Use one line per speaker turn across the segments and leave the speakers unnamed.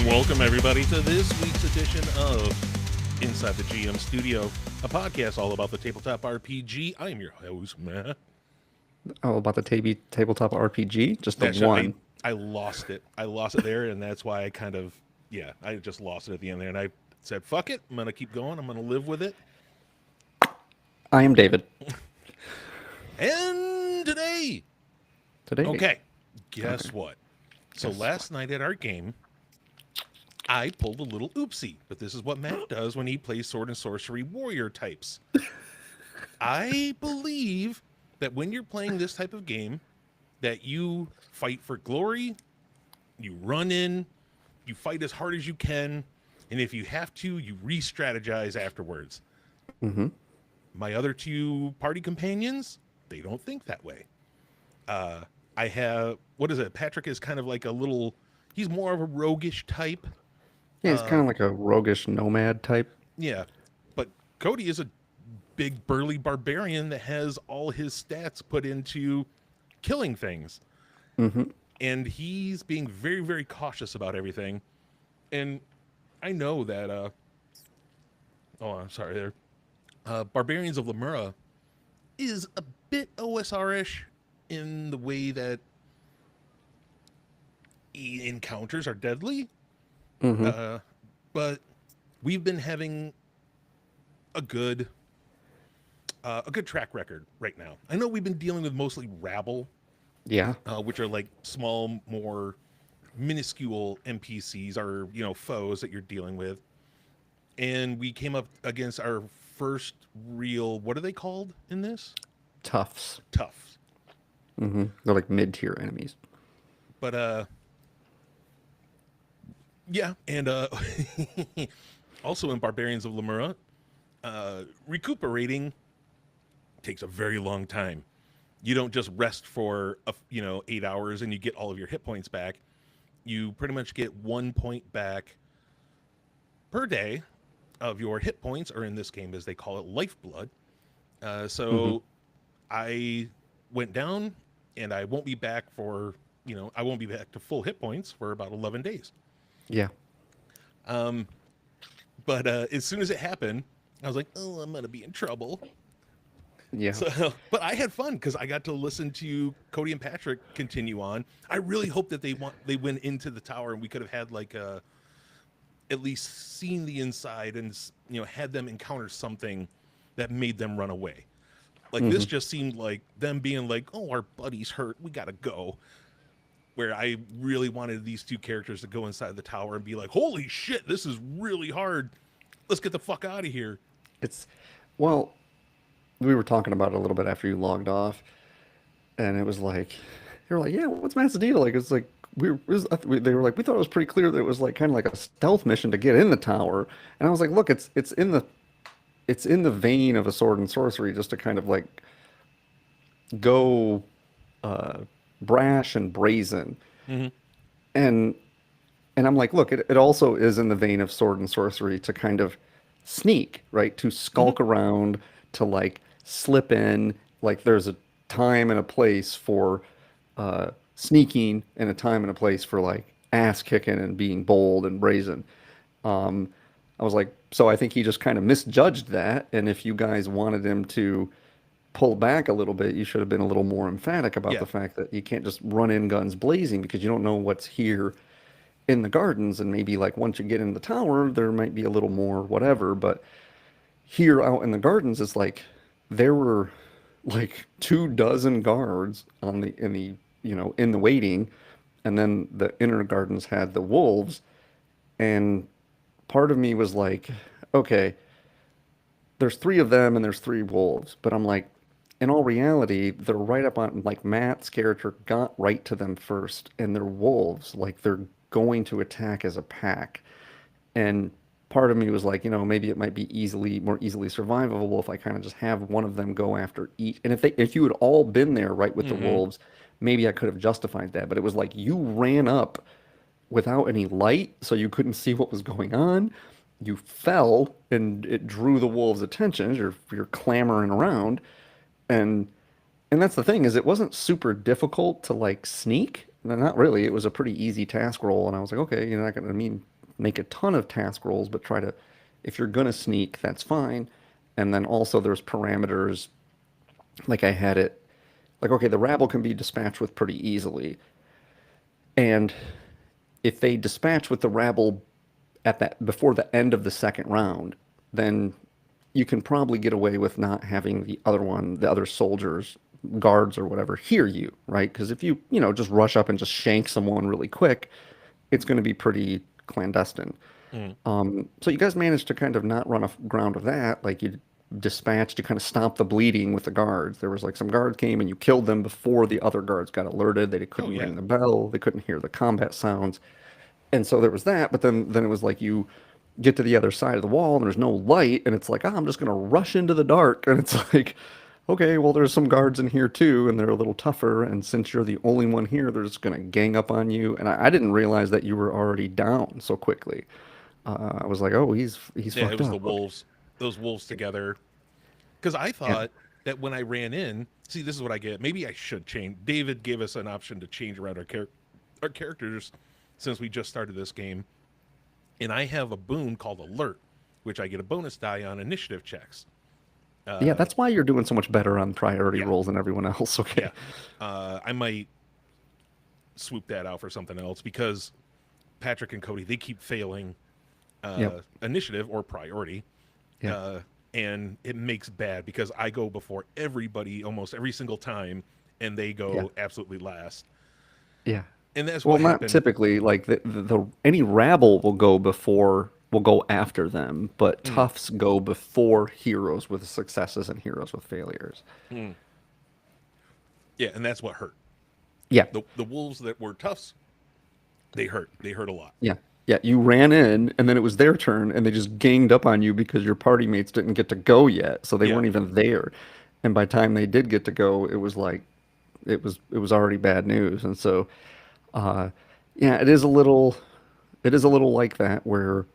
Welcome, everybody, to this week's edition of Inside the GM Studio, a podcast all about the tabletop RPG. I am your host, Matt.
Oh, about the tabletop RPG? Just the
That's
one.
I lost it. I lost it there, and that's why I I just lost it at the end there. And I said, fuck it. I'm going to keep going. I'm going to live with it.
I am David.
And today. Okay. Guess what? So last night at our game, I pulled a little oopsie, but this is what Matt does when he plays sword and sorcery warrior types. I believe that when you're playing this type of game, that you fight for glory, you run in, you fight as hard as you can, and if you have to, you re-strategize afterwards.
Mm-hmm.
My other two party companions, they don't think that way. I have, Patrick is kind of like he's more of a roguish type.
Yeah, he's kind of like a roguish nomad type.
Yeah, but Cody is a big burly barbarian that has all his stats put into killing things.
Mm-hmm.
And he's being very, very cautious about everything. And I know that, I'm sorry there. Barbarians of Lemura is a bit OSR-ish in the way that encounters are deadly.
Mm-hmm.
But we've been having a good track record right now. I know we've been dealing with mostly rabble, which are like small, more minuscule NPCs or foes that you're dealing with. And we came up against our first real, what are they called in this?
Toughs.
Mm-hmm.
They're like mid-tier enemies.
But yeah, and also in Barbarians of Lemura, recuperating takes a very long time. You don't just rest for 8 hours and you get all of your hit points back. You pretty much get 1 point back per day of your hit points, or in this game, as they call it, lifeblood. I went down, and I won't be back for I won't be back to full hit points for about 11 days.
Yeah.
But as soon as it happened, I was like, oh, I'm going to be in trouble.
Yeah.
So, but I had fun because I got to listen to Cody and Patrick continue on. I really hope that they went into the tower and we could have had at least seen the inside and had them encounter something that made them run away. This just seemed like them being like, oh, our buddy's hurt, we got to go. Where I really wanted these two characters to go inside the tower and be like, holy shit, this is really hard. Let's get the fuck out of here.
We were talking about it a little bit after you logged off, and it was like, they were like, yeah, what's Matt's deal? Like, it's like, they were like, we thought it was pretty clear that it was like kind of like a stealth mission to get in the tower. And I was like, look, it's in the vein of a sword and sorcery, just to kind of like go brash and brazen.
Mm-hmm.
And I'm like, look, it also is in the vein of sword and sorcery to kind of sneak, right? To skulk around, to like slip in. Like there's a time and a place for sneaking, and a time and a place for like ass kicking and being bold and brazen. I was like, so I think he just kind of misjudged that. And if you guys wanted him to pull back a little bit, you should have been a little more emphatic about the fact that you can't just run in guns blazing, because you don't know what's here in the gardens. And maybe like once you get in the tower, there might be a little more whatever. But here out in the gardens, it's like there were like 24 guards in the waiting, and then the inner gardens had the wolves. And part of me was like, okay, there's 3 of them and there's 3 wolves, but I'm like, in all reality, they're right up on, like, Matt's character got right to them first, and they're wolves. Like, they're going to attack as a pack. And part of me was like, maybe it might be more easily survivable if I kind of just have one of them go after each. And if you had all been there right with the
Mm-hmm.
wolves, maybe I could have justified that. But it was like you ran up without any light, so you couldn't see what was going on. You fell, and it drew the wolves' attention. You're clamoring around, and that's the thing is it wasn't super difficult to like sneak. No, not really. It was a pretty easy task roll, and I was like, okay, you're not gonna make a ton of task rolls, but try to, if you're gonna sneak, that's fine. And then also there's parameters, like I had it, like okay, the rabble can be dispatched with pretty easily, and if they dispatch with the rabble at that before the end of the second round, then you can probably get away with not having the other soldiers, guards or whatever, hear you, right? Because if you just rush up and just shank someone really quick, it's going to be pretty clandestine.
Mm.
So you guys managed to kind of not run aground of that. Like you dispatched to kind of stop the bleeding with the guards. There was like some guards came and you killed them before the other guards got alerted. They
Oh
couldn't
yeah.
ring the bell. They couldn't hear the combat sounds. And so there was that, but then it was like you get to the other side of the wall and there's no light, and it's like, I'm just gonna rush into the dark, and it's like, okay, well there's some guards in here too, and they're a little tougher, and since you're the only one here, they're just gonna gang up on you. And I didn't realize that you were already down so quickly. I was like, oh, he's
Yeah, it
fucked
was the
up. Okay.
wolves, those wolves together. Because I
Yeah.
thought that when I ran in, see, this is what I get. Maybe I should change. David gave us an option to change around our characters since we just started this game, and I have a boon called Alert, which I get a bonus die on initiative checks.
Yeah,
Uh,
that's why you're doing so much better on priority
yeah,
rolls than everyone else.
yeah.
Okay.
I might swoop that out for something else because Patrick and Cody they keep failing
Yep.
initiative or priority,
Yeah.
uh, and it makes bad because I go before everybody almost every single time, and they
Yeah.
go absolutely last,
Yeah.
and that's
Well,
what
not
happened.
typically. Like any rabble will go after them, but
Mm,
toughs go before heroes with successes and heroes with failures.
mm. Yeah, and that's what hurt.
Yeah,
The wolves that were toughs, they hurt. They hurt a lot.
yeah, yeah. You ran in, and then it was their turn, and they just ganged up on you because your party mates didn't get to go yet, so they
Yeah.
weren't even there. And by the time they did get to go, it was like it was already bad news. And so, uh, yeah, it is a little like that where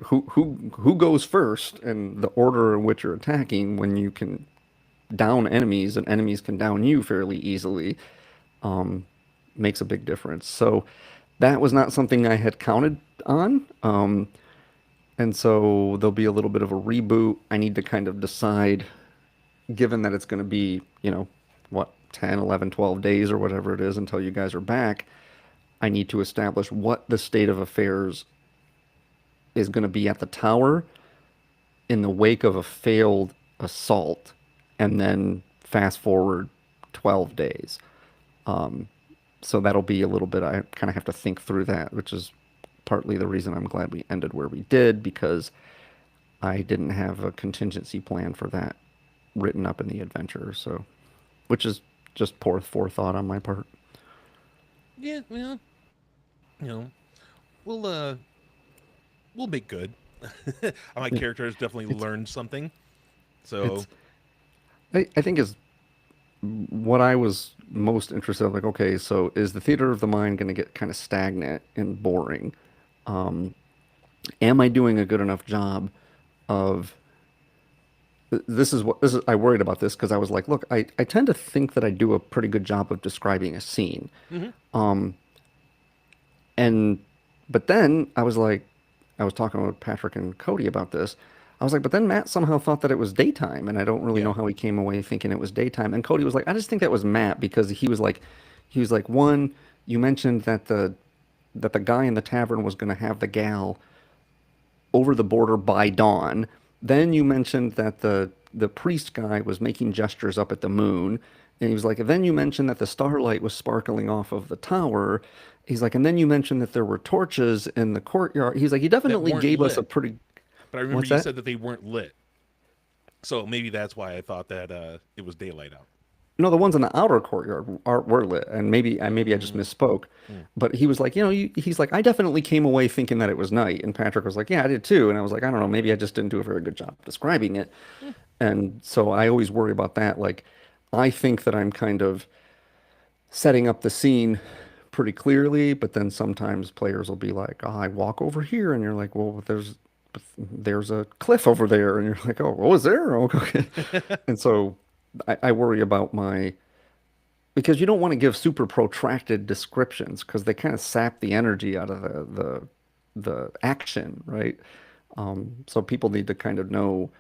who goes first and the order in which you're attacking when you can down enemies and enemies can down you fairly easily makes a big difference. So that was not something I had counted on. And so there'll be a little bit of a reboot. I need to kind of decide, given that it's going to be, what, 10, 11, 12 days or whatever it is until you guys are back. I need to establish what the state of affairs is going to be at the tower in the wake of a failed assault, and then fast forward 12 days. So that'll be a little bit, I kind of have to think through that, which is partly the reason I'm glad we ended where we did, because I didn't have a contingency plan for that written up in the adventure. So, which is just poor forethought on my part.
Yeah. Well, you know, we'll we'll make good. My
Yeah,
character has definitely
it's
learned something. So
it's I think is what I was most interested in. Like, okay, so is the theater of the mind going to get kind of stagnant and boring? Am I doing a good enough job of this is I worried about this because I was like, look, I tend to think that I do a pretty good job of describing a scene.
hmm
And but then I was like, I was talking with Patrick and Cody about this. I was like, but then Matt somehow thought that it was daytime, and I don't really
yeah,
know how he came away thinking it was daytime. And Cody was like, I just think that was Matt because he was like, one, you mentioned that the guy in the tavern was going to have the gal over the border by dawn. Then you mentioned that the priest guy was making gestures up at the moon. And he was like, and then you mentioned that the starlight was sparkling off of the tower. He's like, and then you mentioned that there were torches in the courtyard. He's like, he
that
definitely
weren't
gave us a
lit.
pretty,
But I remember
what's
you
that?
said that they weren't lit. So maybe that's why I thought that it was daylight out.
No, the ones in the outer courtyard were lit, and maybe I just
Mm,
misspoke,
mm.
but he was like, he's like, I definitely came away thinking that it was night, and Patrick was like, yeah, I did too, and I was like, I don't know, maybe I just didn't do a very good job describing it,
Mm.
and so I always worry about that. Like, I think that I'm kind of setting up the scene pretty clearly, but then sometimes players will be like, oh, I walk over here, and you're like, well, there's a cliff over there, and you're like, oh, what was there? Oh, okay, and so I worry about my because you don't want to give super protracted descriptions because they kind of sap the energy out of the action, right? So people need to kind of know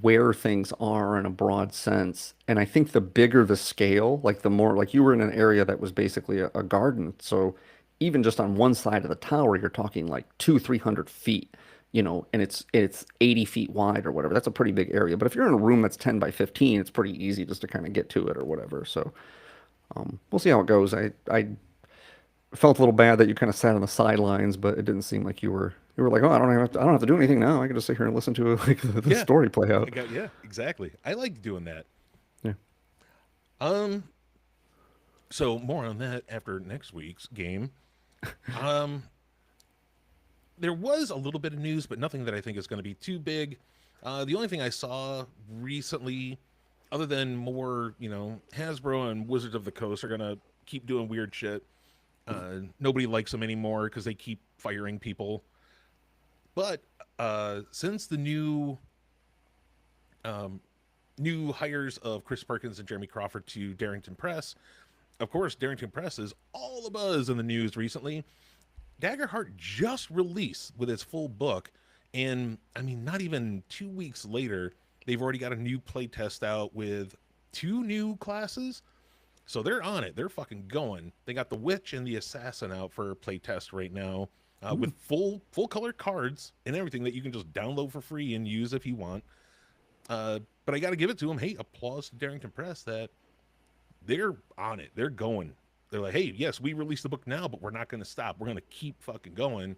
where things are in a broad sense. And I think the bigger the scale, like the more, like you were in an area that was basically a garden. So even just on one side of the tower, you're talking like 300 feet, and it's 80 feet wide or whatever. That's a pretty big area. But if you're in a room that's 10 by 15, it's pretty easy just to kind of get to it or whatever. So we'll see how it goes. I felt a little bad that you kind of sat on the sidelines, but it didn't seem like you were like, oh, I don't have to do anything now. I can just sit here and listen to like the
Yeah,
story play out.
yeah, exactly. I like doing that.
Yeah.
Um, so more on that after next week's game. Um, there was a little bit of news, but nothing that I think is going to be too big. The only thing I saw recently, other than more, Hasbro and Wizards of the Coast are going to keep doing weird shit. Nobody likes them anymore because they keep firing people. But since the um, new hires of Chris Perkins and Jeremy Crawford to Darrington Press, of course, Darrington Press is all the buzz in the news recently. Daggerheart just released with its full book, and I mean, not even 2 weeks later, they've already got a new playtest out with two new classes. So they're on it. They're fucking going. They got the witch and the assassin out for playtest right now, with full color cards and everything that you can just download for free and use if you want. But I got to give it to them. Hey, applause to Darrington Press that they're on it. They're going. They're like, hey, yes, we released the book now, but we're not going to stop. We're going to keep fucking going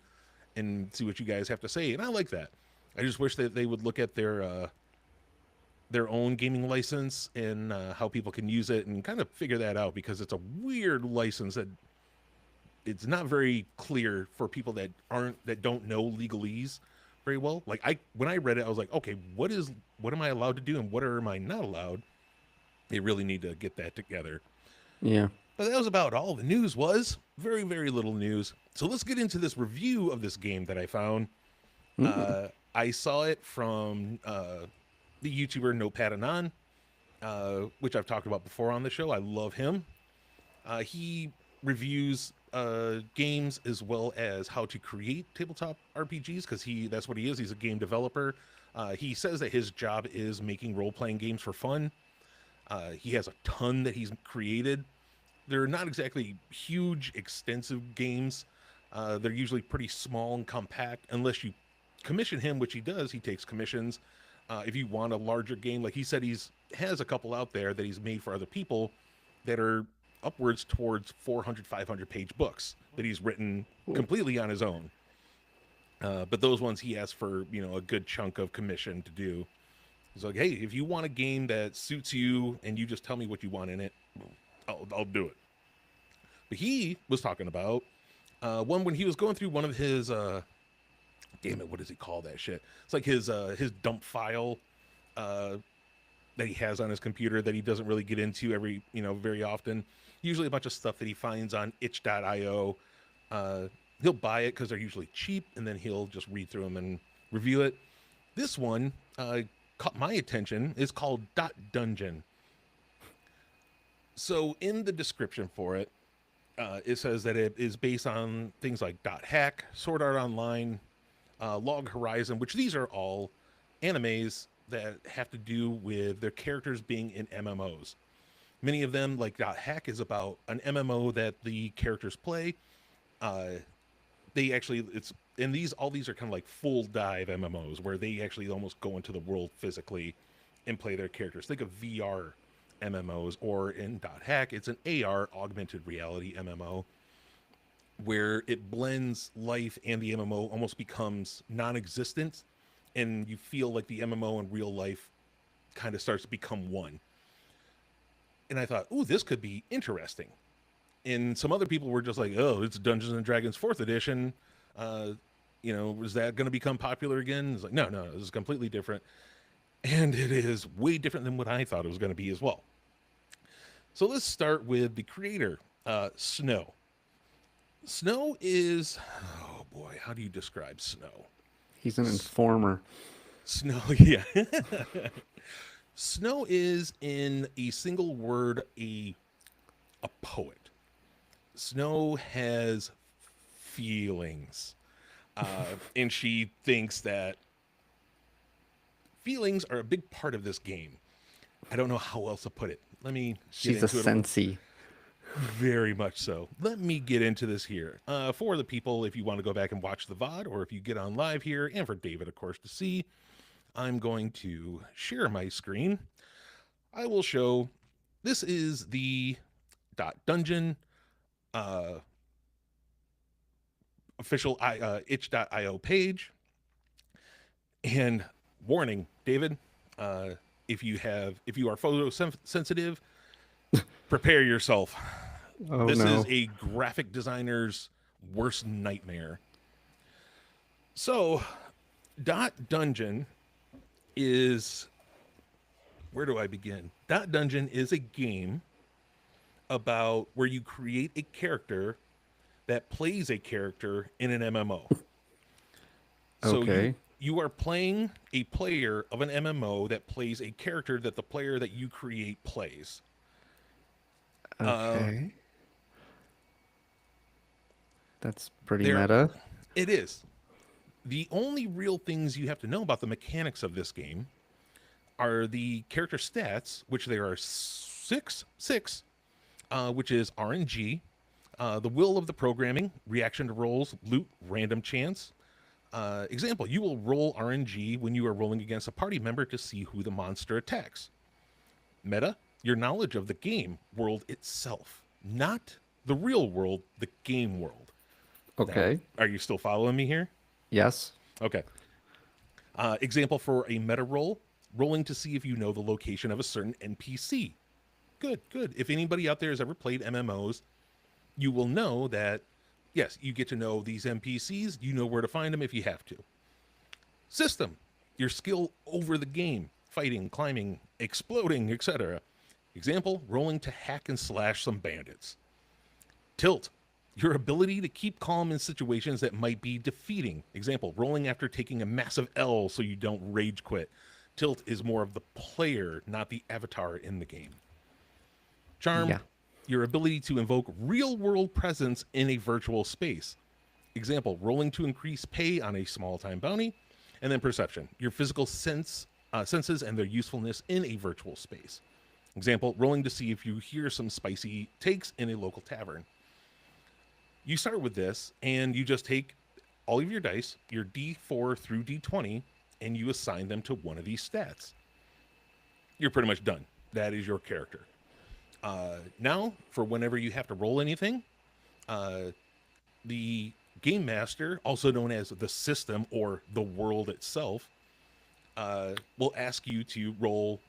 and see what you guys have to say. And I like that. I just wish that they would look at their own gaming license and how people can use it and kind of figure that out because it's a weird license that it's not very clear for people that don't know legalese very well. Like when I read it, I was like, okay, what am I allowed to do and what am I not allowed? They really need to get that together.
Yeah.
But that was about all the news was. Very, very little news. So let's get into this review of this game that I found.
Mm.
I saw it from the YouTuber Notepad Anon, which I've talked about before on the show. I love him. He reviews games as well as how to create tabletop RPGs because that's what he is. He's a game developer. He says that his job is making role playing games for fun. He has a ton that he's created. They're not exactly huge, extensive games. They're usually pretty small and compact, unless you commission him, which he does. He takes commissions. If you want a larger game, like he said, has a couple out there that he's made for other people that are upwards towards 400, 500 page books that he's written completely on his own. But those ones he asks for, a good chunk of commission to do. He's like, hey, if you want a game that suits you and you just tell me what you want in it, I'll do it. But he was talking about one when he was going through one of his damn it, what does he call that shit? It's like his dump file that he has on his computer that he doesn't really get into very often. Usually a bunch of stuff that he finds on itch.io. He'll buy it because they're usually cheap, and then he'll just read through them and review it. This one caught my attention. Is called Dot Dungeon. So in the description for it, it says that it is based on things like Dot Hack, Sword Art Online, Log Horizon, which these are all animes that have to do with their characters being in MMOs. Many of them, like Dot Hack, is about an MMO that the characters play. They actually, all these are kind of like full dive MMOs where they actually almost go into the world physically and play their characters. Think of VR MMOs, or in Dot Hack, it's an AR, augmented reality MMO, where it blends life and the MMO almost becomes non-existent, and you feel like the MMO and real life kind of starts to become one. And I thought, ooh, this could be interesting. And some other people were just like, oh, it's Dungeons and Dragons 4th edition. Uh, is that going to become popular again? It's like, no, no, this is completely different. And it is way different than what I thought it was going to be as well. So let's start with the creator, Snow. Snow is, oh boy, how do you describe Snow?
He's an informer.
Snow, yeah. Snow is, in a single word, a poet. Snow has feelings. And she thinks that feelings are a big part of this game. I don't know how else to put it. Let me get
She's a
into it.
sensei.
Very much so. Let me get into this here. For the people, if you want to go back and watch the VOD, or if you get on live here, and for David, of course, to see, I'm going to share my screen. I will show, this is the .dungeon official itch.io page. And warning, David, if you are photo sensitive, prepare yourself.
Oh
This
no.
is a graphic designer's worst nightmare. So, .dungeon is, where do I begin? .dungeon is a game about where you create a character that plays a character in an MMO. So
Okay.
you are playing a player of an MMO that plays a character that the player that you create plays.
Okay. That's pretty
There,
meta.
it is. The only real things you have to know about the mechanics of this game are the character stats, which there are six, which is RNG, the will of the programming, reaction to rolls, loot, random chance. Example, you will roll RNG when you are rolling against a party member to see who the monster attacks. Meta, your knowledge of the game world itself, not the real world, the game world. Now,
Okay.
are you still following me here?
Yes.
Okay. Example for a meta roll, rolling to see if you know the location of a certain NPC. Good, good. If anybody out there has ever played MMOs, you will know that, yes, you get to know these NPCs, you know where to find them if you have to. System, your skill over the game, fighting, climbing, exploding, etc. Example, rolling to hack and slash some bandits. Tilt, your ability to keep calm in situations that might be defeating. Example, rolling after taking a massive L so you don't rage quit. Tilt is more of the player, not the avatar in the game. Charm,
Yeah.
your ability to invoke real world presence in a virtual space. Example, rolling to increase pay on a small time bounty. And then perception, your physical senses and their usefulness in a virtual space. Example, rolling to see if you hear some spicy takes in a local tavern. You start with this, and you just take all of your dice, your D4 through D20, and you assign them to one of these stats. You're pretty much done. That is your character. Now, for whenever you have to roll anything, the game master, also known as the system or the world itself, will ask you to roll,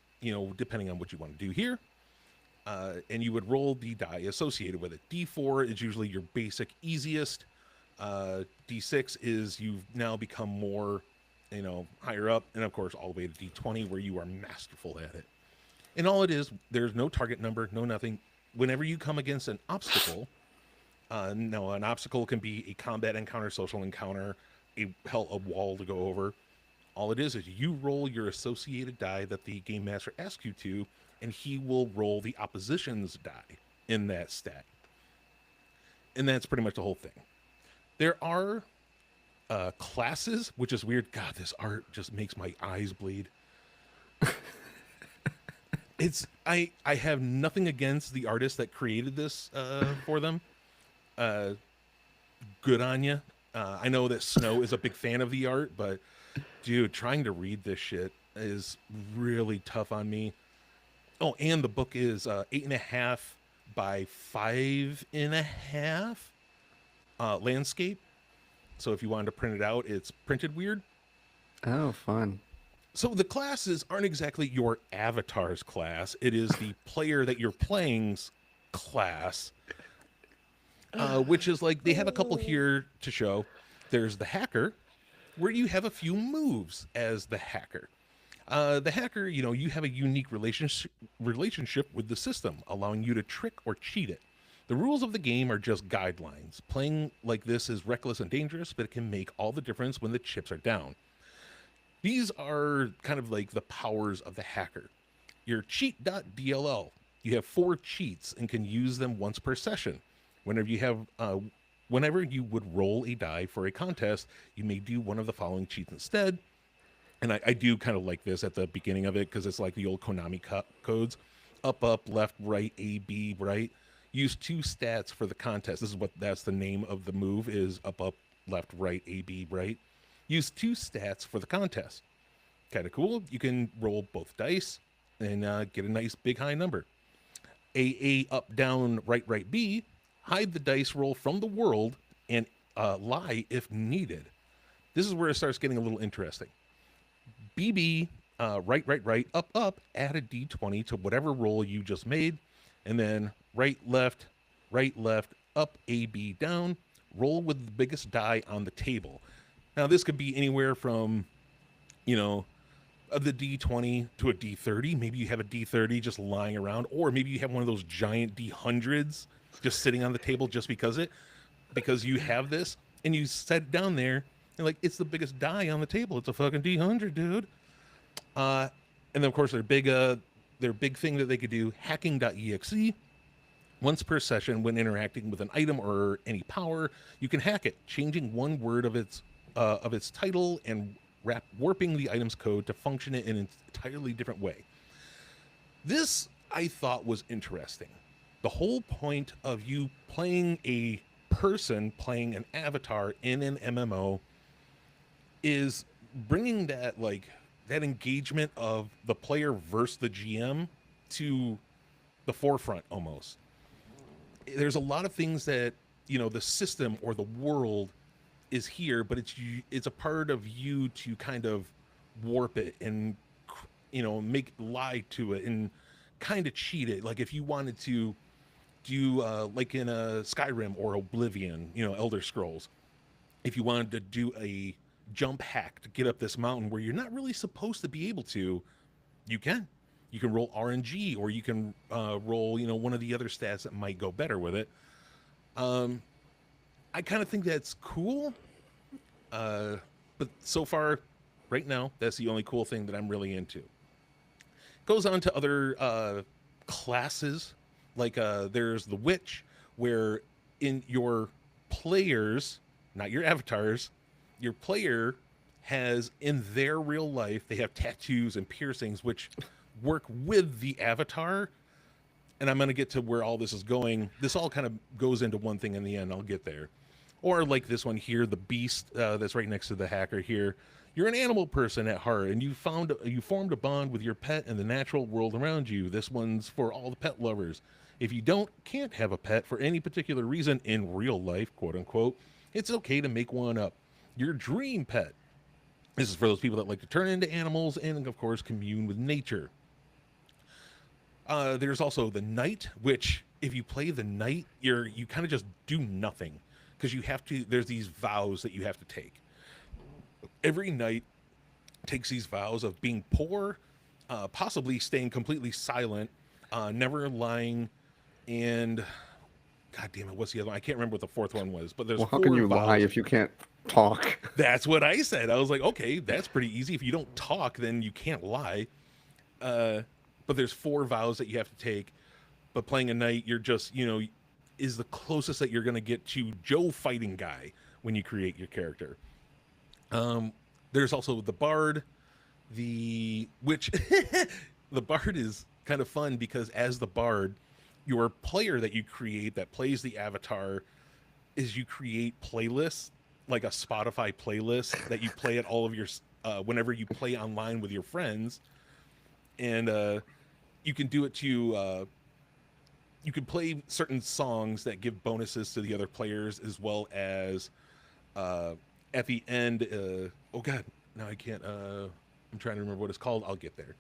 depending on what you want to do here. And you would roll the die associated with it. D4 is usually your basic, easiest. D6 is you've now become more, higher up. And of course, all the way to D20 where you are masterful at it. And all it is, there's no target number, no nothing. Whenever you come against an obstacle, now an obstacle can be a combat encounter, social encounter, a wall to go over. All it is you roll your associated die that the game master asks you to, and he will roll the opposition's die in that stat. And that's pretty much the whole thing. There are classes, which is weird. God, this art just makes my eyes bleed. I have nothing against the artist that created this for them. Good on you. I know that Snow is a big fan of the art, but dude, trying to read this shit is really tough on me. Oh, and the book is 8.5 by 5.5 landscape. So if you wanted to print it out, it's printed weird.
Oh, fun.
So the classes aren't exactly your avatar's class. It is the player that you're playing's class, which is like they have a couple here to show. There's the hacker, where you have a few moves as the hacker. The hacker, you have a unique relationship with the system, allowing you to trick or cheat it. The rules of the game are just guidelines. Playing like this is reckless and dangerous, but it can make all the difference when the chips are down. These are kind of like the powers of the hacker. Your cheat.dll. You have 4 cheats and can use them once per session. Whenever you have, whenever you would roll a die for a contest, you may do one of the following cheats instead. And I do kind of like this at the beginning of it because it's like the old Konami codes: up, up, left, right, A, B, right. Use 2 stats for the contest. That's the name of the move is up, up, left, right, A, B, right. Use 2 stats for the contest. Kind of cool. You can roll both dice and get a nice big high number. A, up, down, right, right, B. Hide the dice roll from the world and lie if needed. This is where it starts getting a little interesting. BB, right, right, right, up, up, add a d20 to whatever roll you just made, and then right, left, up, A, B, down, roll with the biggest die on the table. Now, this could be anywhere from, the D20 to a D30. Maybe you have a D30 just lying around, or maybe you have one of those giant D100s just sitting on the table just because you have this, and you set it down there, and like, it's the biggest die on the table. It's a fucking D100, dude. And then, of course, their big thing that they could do, hacking.exe. Once per session, when interacting with an item or any power, you can hack it, changing one word of its title and warping the item's code to function in an entirely different way. This, I thought, was interesting. The whole point of you playing a person, playing an avatar in an MMO, is bringing that engagement of the player versus the GM to the forefront almost. There's a lot of things that the system or the world is here, but it's a part of you to kind of warp it and make lie to it and kind of cheat it. Like if you wanted to do like in a Skyrim or Oblivion, Elder Scrolls, if you wanted to do a jump hack to get up this mountain where you're not really supposed to be able to, you can roll RNG, or you can roll one of the other stats that might go better with it. I kind of think that's cool, but so far right now that's the only cool thing that I'm really into. Goes on to other classes, like there's the witch, where in your players, not your avatars, your player has, in their real life, they have tattoos and piercings which work with the avatar. And I'm going to get to where all this is going. This all kind of goes into one thing in the end. I'll get there. Or like this one here, the beast that's right next to the hacker here. You're an animal person at heart, and you formed a bond with your pet and the natural world around you. This one's for all the pet lovers. If you can't have a pet for any particular reason in real life, quote unquote, it's okay to make one up. Your dream pet. This is for those people that like to turn into animals and, of course, commune with nature. There's also the knight, which if you play the knight, you kind of just do nothing, because there's these vows that you have to take. Every knight takes these vows of being poor, possibly staying completely silent, never lying, and God damn it, what's the other one? I can't remember what the fourth one was, but there's
Well, how
4
can you
vows.
lie if you can't talk?
That's what I said. I was like, okay, that's pretty easy. If you don't talk, then you can't lie. But there's 4 vows that you have to take. But playing a knight, you're just, is the closest that you're going to get to Joe fighting guy when you create your character. There's also the bard, which the bard is kind of fun because as the bard, your player that you create that plays the avatar is you create playlists, like a Spotify playlist that you play at all of your whenever you play online with your friends, and you can do it to you can play certain songs that give bonuses to the other players, as well as at the end oh god, now I can't I'm trying to remember what it's called. I'll get there.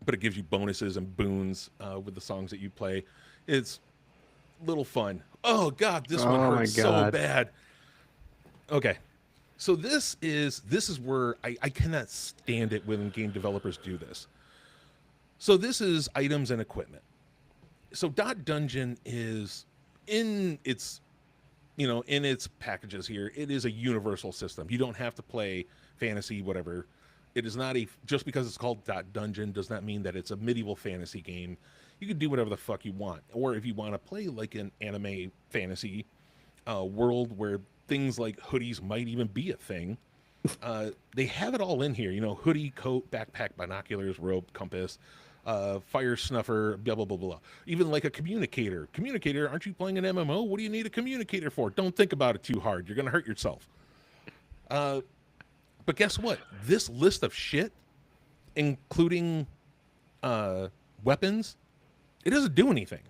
But it gives you bonuses and boons with the songs that you play. It's little fun. Oh God, this one
Oh my
hurts so
God.
bad. Okay, so this is where I cannot stand it when game developers do this. So this is items and equipment. So Dot Dungeon is in its in its packages here. It is a universal system. You don't have to play fantasy whatever. It is not a just because it's called Dot Dungeon does not mean that it's a medieval fantasy game. You can do whatever the fuck you want, or if you want to play like an anime fantasy world where things like hoodies might even be a thing. They have it all in here. Hoodie, coat, backpack, binoculars, rope, compass, fire snuffer, blah blah blah blah. Even like a communicator. Communicator, aren't you playing an MMO? What do you need a communicator for? Don't think about it too hard. You're gonna hurt yourself. But guess what? This list of shit, including weapons, it doesn't do anything.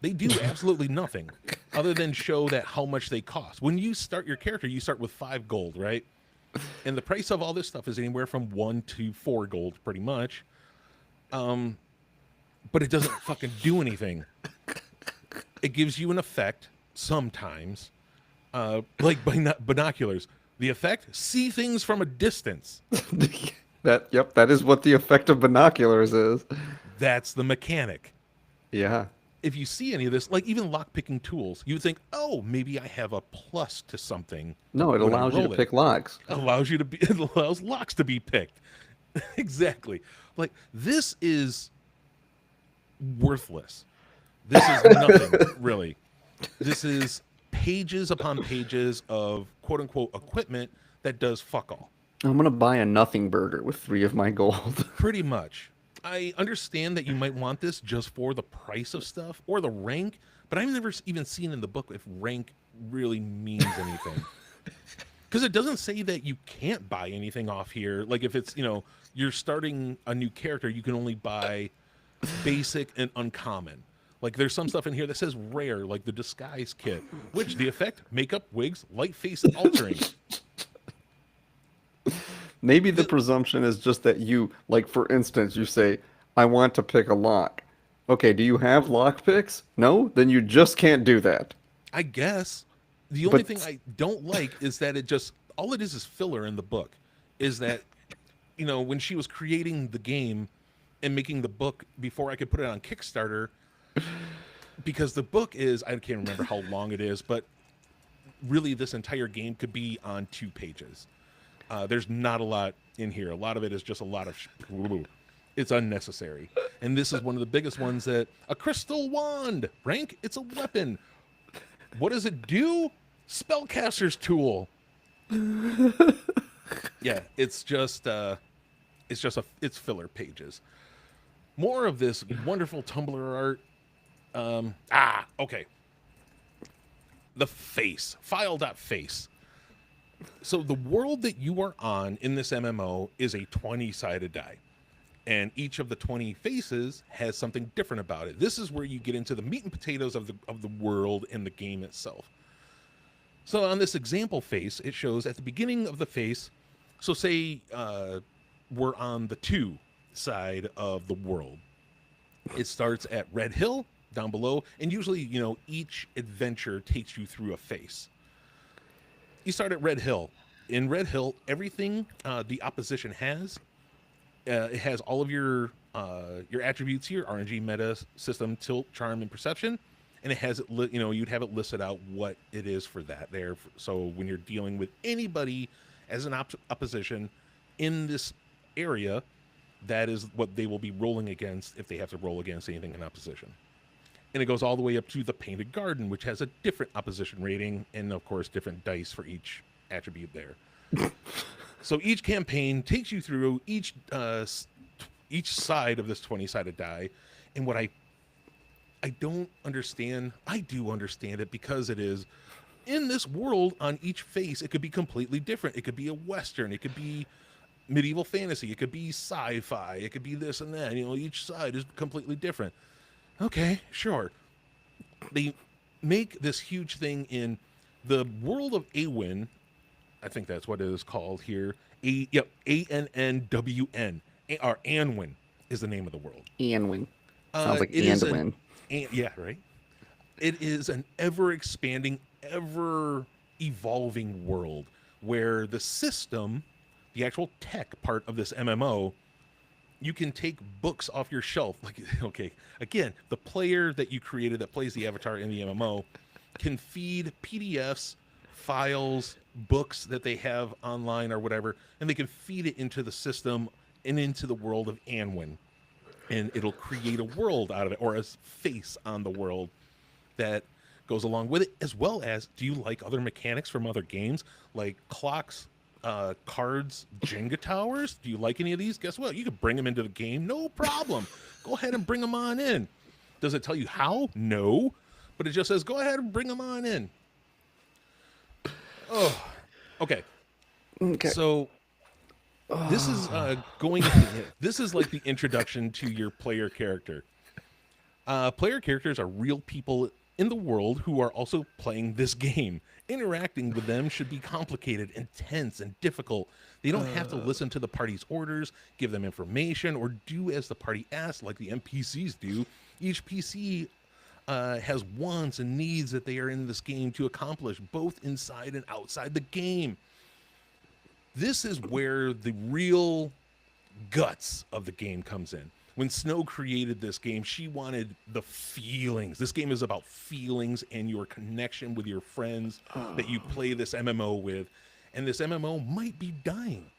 They do absolutely nothing other than show that how much they cost. When you start your character, you start with 5 gold, right? And the price of all this stuff is anywhere from 1 to 4 gold, pretty much. But it doesn't fucking do anything. It gives you an effect sometimes, like binoculars. The effect: see things from a distance.
That is what the effect of binoculars is.
That's the mechanic.
Yeah.
If you see any of this, like even lock-picking tools, you think, oh, maybe I have a plus to something.
No, it
when I
allows you to
roll it.
pick locks.
It allows locks to be picked. Exactly. Like, this is worthless. This is nothing, really. This is pages upon pages of quote-unquote equipment that does fuck all.
I'm gonna buy a nothing burger with 3 of my gold.
Pretty much. I understand that you might want this just for the price of stuff or the rank, but I've never even seen in the book if rank really means anything. Because it doesn't say that you can't buy anything off here. Like if it's, you're starting a new character, you can only buy basic and uncommon. Like there's some stuff in here that says rare, like the disguise kit, which the effect, makeup, wigs, light face altering.
Maybe the presumption is just that you, like, for instance, you say, I want to pick a lock. Okay, do you have lock picks? No? Then you just can't do that.
I guess. The only
But-
thing I don't like is that all it is filler in the book. Is that, when she was creating the game and making the book before I could put it on Kickstarter, because the book is, I can't remember how long it is, but really this entire game could be on 2 pages. There's not a lot in here. A lot of it is just a lot of it's unnecessary. And this is one of the biggest ones that a crystal wand rank. It's a weapon. What does it do? Spellcaster's tool. Yeah, it's filler pages. More of this wonderful Tumblr art. Okay. The face. File.face. So the world that you are on in this MMO is a 20-sided die. And each of the 20 faces has something different about it. This is where you get into the meat and potatoes of the world and the game itself. So on this example face, it shows at the beginning of the face, so say we're on the 2 side of the world. It starts at Red Hill, down below, and usually, each adventure takes you through a face. You start at Red Hill. In Red Hill, everything the opposition has, it has all of your attributes here: RNG, meta, system, tilt, charm, and perception. And it has it, you'd have it listed out what it is for that there. So when you're dealing with anybody as an opposition in this area, that is what they will be rolling against if they have to roll against anything in opposition. And it goes all the way up to the Painted Garden, which has a different opposition rating and, of course, different dice for each attribute there. So each campaign takes you through each side of this 20-sided die. And what I don't understand, I do understand it because it is, in this world, on each face, it could be completely different. It could be a Western. It could be medieval fantasy. It could be sci-fi. It could be this and that. Each side is completely different. Okay, sure. They make this huge thing in the world of Awen. I think that's what it is called here. ANNWN, or Anwin is the name of the world.
Anwin. Sounds like
It is
Anduin.
yeah, right. It is an ever expanding, ever evolving world where the system, the actual tech part of this MMO, you can take books off your shelf. Like, okay, again, the player that you created that plays the avatar in the MMO can feed PDFs, files, books that they have online or whatever, and they can feed it into the system and into the world of Anwin. And it'll create a world out of it, or a face on the world that goes along with it, as well as, do you like other mechanics from other games, like clocks, cards, Jenga towers? Do you like any of these? Guess what? You can bring them into the game, no problem. Go ahead and bring them on in. Does it tell you how? No, but it just says go ahead and bring them on in. Oh, okay.
Okay.
So this is this is like the introduction to your player character. Player characters are real people in the world who are also playing this game. Interacting with them should be complicated, intense, and difficult. They don't have to listen to the party's orders, give them information, or do as the party asks like the NPCs do. Each PC has wants and needs that they are in this game to accomplish, both inside and outside the game. This is where the real guts of the game comes in. When Snow created this game, she wanted the feelings. This game is about feelings and your connection with your friends that you play this MMO with. And this MMO might be dying.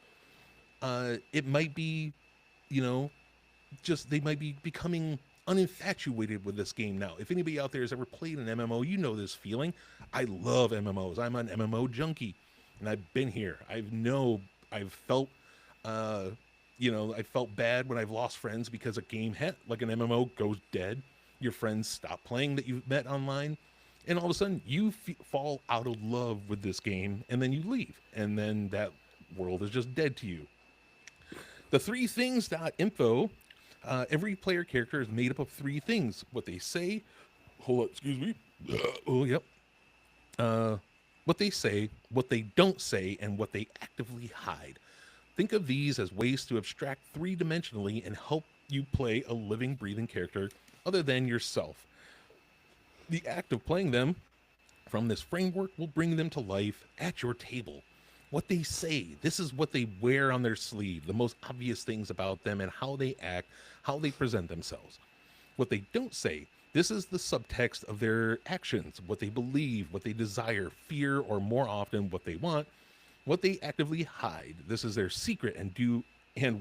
It might be, just they might be becoming uninfatuated with this game now. If anybody out there has ever played an MMO, you know this feeling. I love MMOs. I'm an MMO junkie. And I've been here. I've felt I felt bad when I've lost friends because a game like an MMO goes dead. Your friends stop playing that you've met online, and all of a sudden you fall out of love with this game, and then you leave, and then that world is just dead to you. The 3things.info, every player character is made up of 3 things: what they say, excuse me, oh yep, what they say, what they don't say, and what they actively hide. Think of these as ways to abstract 3-dimensionally and help you play a living, breathing character other than yourself. The act of playing them from this framework will bring them to life at your table. What they say, this is what they wear on their sleeve, the most obvious things about them and how they act, how they present themselves. What they don't say, this is the subtext of their actions, what they believe, what they desire, fear, or more often what they want. What they actively hide, this is their secret and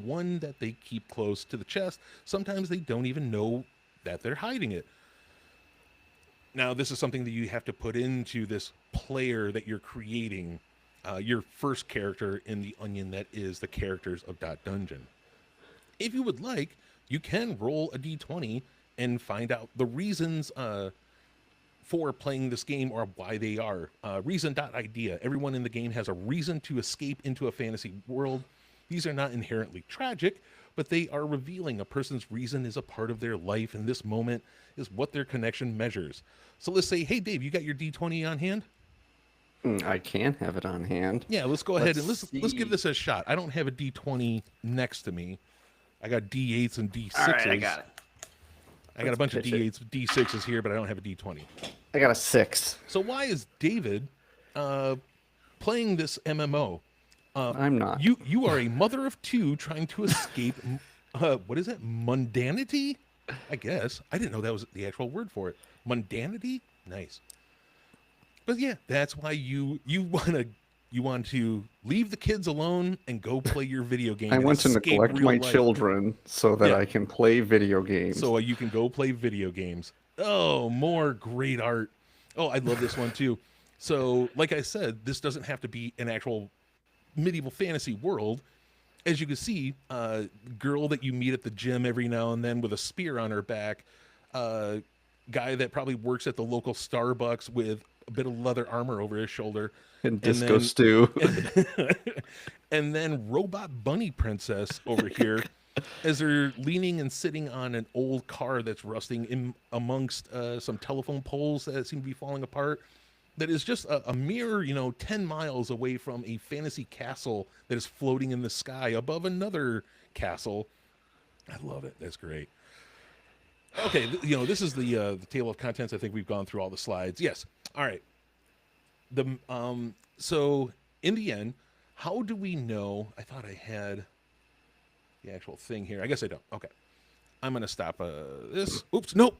one that they keep close to the chest. Sometimes they don't even know that they're hiding it. Now, this is something that you have to put into this player that you're creating, your first character in the onion that is the characters of Dot Dungeon. If you would like, you can roll a d20 and find out the reasons for playing this game or why they are. Reason.idea. Everyone in the game has a reason to escape into a fantasy world. These are not inherently tragic, but they are revealing a person's reason is a part of their life, and this moment is what their connection measures. So let's say, hey, Dave, you got your D20 on hand?
I can have it on hand.
Yeah, let's go ahead and let's
see.
give this a shot. I don't have a D20 next to me. I got D8s and D6s.
All right, I got it.
I got a bunch of D8s, D6s here, but I don't have a D20.
I got a 6.
So why is David playing this MMO?
I'm not.
You are a mother of 2 trying to escape, what is it? Mundanity? I guess. I didn't know that was the actual word for it. Mundanity? Nice. But yeah, that's why you want to leave the kids alone and go play your video game.
I
and
want to
escape
neglect
real
my
life.
children so that
Yeah.
I can play video games.
So you can go play video games. Oh, more great art. Oh, I love this one too. So, like I said, this doesn't have to be an actual medieval fantasy world. As you can see, girl that you meet at the gym every now and then with a spear on her back, guy that probably works at the local Starbucks with a bit of leather armor over his shoulder.
and Disco Stew.
And then Robot Bunny Princess over here as they're leaning and sitting on an old car that's rusting in amongst some telephone poles that seem to be falling apart. that is just a mere, 10 miles away from a fantasy castle that is floating in the sky above another castle. I love it. That's great. Okay, this is the table of contents. I think we've gone through all the slides. Yes. All right. So in the end, how do we know? I thought I had the actual thing here. I guess I don't. Okay. I'm gonna stop this. Oops. Nope.